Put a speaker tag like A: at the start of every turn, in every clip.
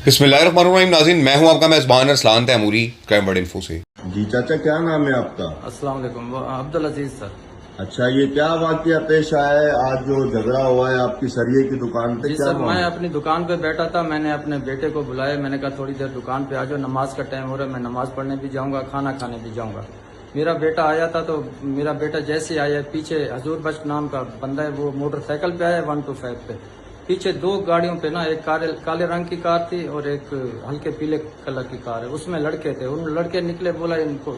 A: बिस्मिल्लाहिर्रहमानिर्रहीम। नाज़रीन, मैं हूं आपका मेज़बान Arsalan Taimuri, crime word info से।
B: जी चाचा, क्या नाम है आपका?
C: अस्सलाम वालेकुम। अब्दुल अजीज सर।
B: अच्छा, ये क्या वाकया पेश आया है आज जो झगड़ा हुआ है आपकी सरिये की दुकान पे?
C: जी
B: क्या
C: सर, मैं
B: मामला?
C: अपनी दुकान पे बैठा था। मैंने अपने बेटे को बुलाया। मैंने कहा थोड़ी देर दुकान पे आ जाओ, नमाज का टाइम हो रहा है, मैं नमाज पढ़ने भी जाऊंगा, खाना खाने भी जाऊंगा। मेरा बेटा आया था तो मेरा बेटा जैसे आया, पीछे हजूर बख्श नाम का बंदा है, वो मोटरसाइकिल पे आया 125 पे। पीछे दो गाड़ियों पे ना, एक काले रंग की कार थी और एक हल्के पीले कलर की कार है, उसमें लड़के थे। उन लड़के निकले, बोला इनको,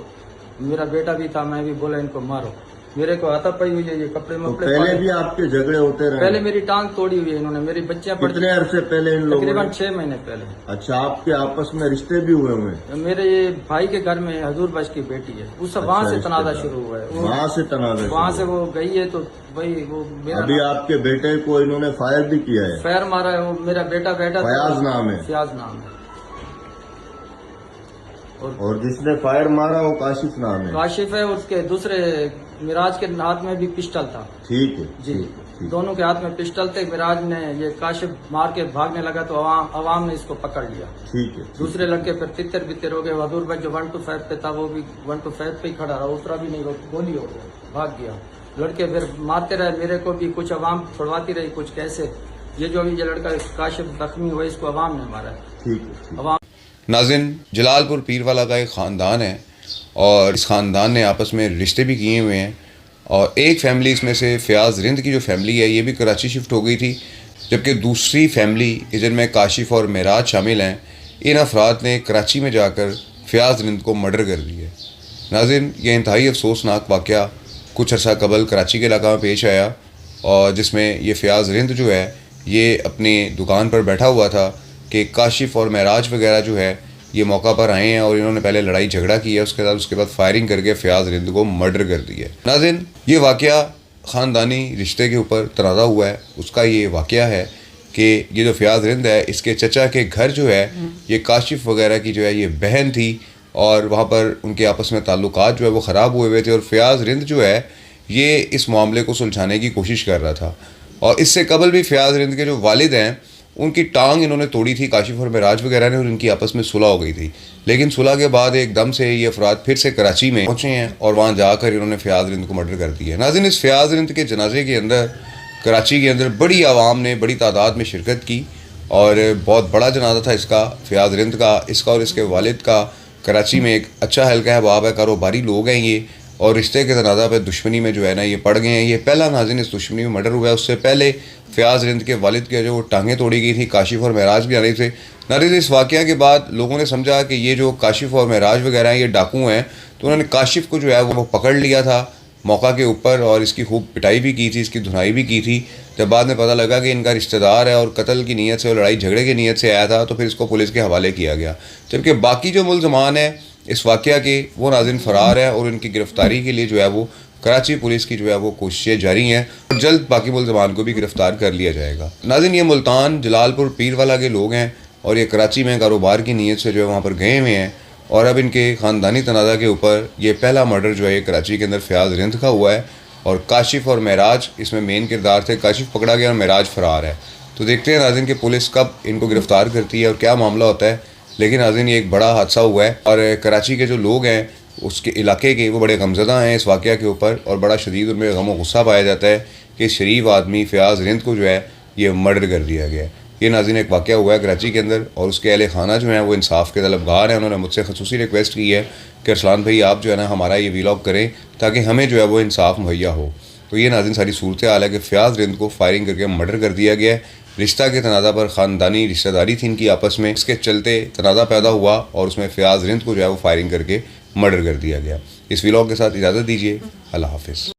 C: मेरा बेटा भी था, मैं भी बोला इनको मारो। मेरे को हाथापाई हुई है, ये कपड़े में
B: तो पहले भी आपके झगड़े होते रहे?
C: पहले मेरी टांग तोड़ी हुई है इन्होंने, मेरी बच्चियां
B: कितने अरसे पहले इन लोगों
C: तकरीबन
B: ने?
C: 6 महीने पहले।
B: अच्छा, आपके आपस में रिश्ते भी हुए हुए?
C: मेरे ये भाई के घर में हजूर बख्श की बेटी है, उससे वहाँ से तनाजा शुरू हुआ है।
B: वहाँ से तनाजा?
C: वहाँ से वो गई है तो वही वो मेरा
B: अभी आपके बेटे को इन्होंने फायर भी किया है?
C: पैर मारा है। वो मेरा बेटा बैठा,
B: फयाज नाम है?
C: फयाज नाम है।
B: और जिसने फायर मारा वो काशिफ नाम है?
C: काशिफ है। उसके दूसरे मिराज के हाथ में भी पिस्टल था।
B: ठीक है
C: जी,
B: ठीक है।
C: दोनों के हाथ में पिस्टल थे। मिराज ने, ये काशिफ मार के भागने लगा तो अवाम ने इसको पकड़ लिया।
B: ठीक है।
C: दूसरे लड़के फिर तितर बितर हो गए। हजूर भाई जो 125 पे था वो भी 125 पे ही खड़ा रहा, उतरा भी नहीं, वो गोली हो गया, भाग गया। लड़के फिर मारते रहे मेरे को भी, कुछ अवाम छुड़वाती रही, कुछ कैसे। ये जो अभी ये लड़का काशिफ जख्मी हुआ, इसको अवाम ने मारा है।
B: ठीक है।
C: अवाम।
A: नाज़रीन, जलालपुर पीरवाला का एक ख़ानदान है और इस ख़ानदान ने आपस में रिश्ते भी किए हुए हैं। और एक फ़ैमिली इसमें से फ़याज़ रिंद की जो फ़ैमिली है, ये भी कराची शिफ्ट हो गई थी, जबकि दूसरी फ़ैमिली जिनमें काशिफ और मेराज शामिल हैं, इन अफराद ने कराची में जाकर फ़याज़ रिंद को मर्डर कर दिया। नाज़रीन, ये इंतहाई अफसोसनाक वाक़या कुछ अर्सा कबल कराची के इलाका में पेश आया, और जिसमें ये फ़याज़ रिंद जो है ये अपनी दुकान पर बैठा हुआ था कि काशिफ और मेराज वगैरह जो है ये मौका पर आए हैं और इन्होंने पहले लड़ाई झगड़ा किया, उसके बाद फायरिंग करके फ़याज़ रिंद को मर्डर कर दिया। नाज़रीन, ये वाक़या ख़ानदानी रिश्ते के ऊपर तनाज़ा हुआ है। उसका ये वाक़या है कि ये जो फ़याज़ रिंद है, इसके चचा के घर जो है ये काशिफ वगैरह की जो है ये बहन थी, और वहाँ पर उनके आपस में ताल्लुकात जो है वो ख़राब हुए हुए थे, और फ़याज़ रिंद जो है ये इस मामले को सुलझाने की कोशिश कर रहा था। और इससे कबल भी फ़याज़ रिंद के जो वालिद हैं, उनकी टांग इन्होंने तोड़ी थी काशिफ और मेराज वगैरह ने, और इनकी आपस में सुलह हो गई थी। लेकिन सुलह के बाद एकदम से ये अफराद फिर से कराची में पहुँचे हैं और वहाँ जाकर इन्होंने फ़याज़ रिंद को मर्डर कर दिया है। नाज़रीन, इस फ़याज़ रिंद के जनाजे के अंदर कराची के अंदर बड़ी आवाम ने बड़ी तादाद में शिरकत की, और बहुत बड़ा जनाजा था इसका, फ़याज़ रिंद का, इसका और इसके वालिद का। कराची में एक अच्छा हल्का है, बाब है, कारोबारी लोग हैं ये, और रिश्ते के तनाज़ा पे दुश्मनी में जो है ना ये पड़ गए हैं। ये पहला नाज़रीन इस दुश्मनी में मर्डर हुआ है। उससे पहले फ़याज़ रिंद के वालिद के जो टांगें तोड़ी गई थी, काशिफ और मेराज भी आ रहे थे। नाज़रीन, इस वाक़या के बाद लोगों ने समझा कि ये जो काशिफ और मेराज वगैरह हैं ये डाकू हैं, तो उन्होंने काशिफ को जो है वो पकड़ लिया था मौका के ऊपर, और इसकी खूब पिटाई भी की थी, इसकी धुनाई भी की थी। जब बाद में पता लगा कि इनका रिश्तेदार है और कत्ल की नीयत से और लड़ाई झगड़े की नीयत से आया था, तो फिर इसको पुलिस के हवाले किया गया। जबकि बाकी जो मुल्ज़मान हैं इस वाक़या के, वो नाज़रीन फ़रार है, और उनकी गिरफ़्तारी के लिए जो है वो कराची पुलिस की जो है वो कोशिशें जारी हैं, और जल्द बाकी मुल्ज़मान को भी गिरफ़्तार कर लिया जाएगा। नाज़रीन, ये मुल्तान जलालपुर पीरवाला के लोग हैं, और ये कराची में कारोबार की नीयत से जो है वहाँ पर गए हुए हैं, और अब इनके ख़ानदानी तनाज़ा के ऊपर ये पहला मर्डर जो है ये कराची के अंदर फ़याज़ रिंद का हुआ है, और काशिफ और मेराज इसमें मेन किरदार थे। काशिफ पकड़ा गया और मेराज फ़रार है। तो देखते हैं नाज़रीन कि पुलिस कब इनको गिरफ़्तार करती है और क्या मामला होता है। लेकिन नाज़रीन, ये एक बड़ा हादसा हुआ है, और कराची के जो लोग हैं उसके इलाके के, वो बड़े गमज़दा हैं इस वाक़या के ऊपर, और बड़ा शदीद उनमें गम व गुस्सा पाया जाता है कि शरीफ आदमी फ़याज़ रिंद को जो है ये मर्डर कर दिया गया है। ये नाज़रीन एक वाक़या हुआ है कराची के अंदर, और उसके अहले खाना जो हैं वो इंसाफ के तलबगार हैं। उन्होंने मुझसे ख़ुसूसी रिक्वेस्ट की है कि अरसलान भाई आप जो है ना हमारा ये वीलॉग करें ताकि हमें जो है वो इंसाफ मुहैया हो। तो ये नाज़रीन सारी सूरत हाल है कि फ़याज़ रिंद को फायरिंग करके मर्डर कर दिया गया है। रिश्ता के तनाज़ा पर ख़ानदानी रिश्तेदारी थी इनकी आपस में, इसके चलते तनाज़ा पैदा हुआ, और उसमें फ़याज़ रिंद को जो है वो फायरिंग करके मर्डर कर दिया गया। इस वीलॉग के साथ इजाज़त दीजिए। अल्लाह हाफ़िज़।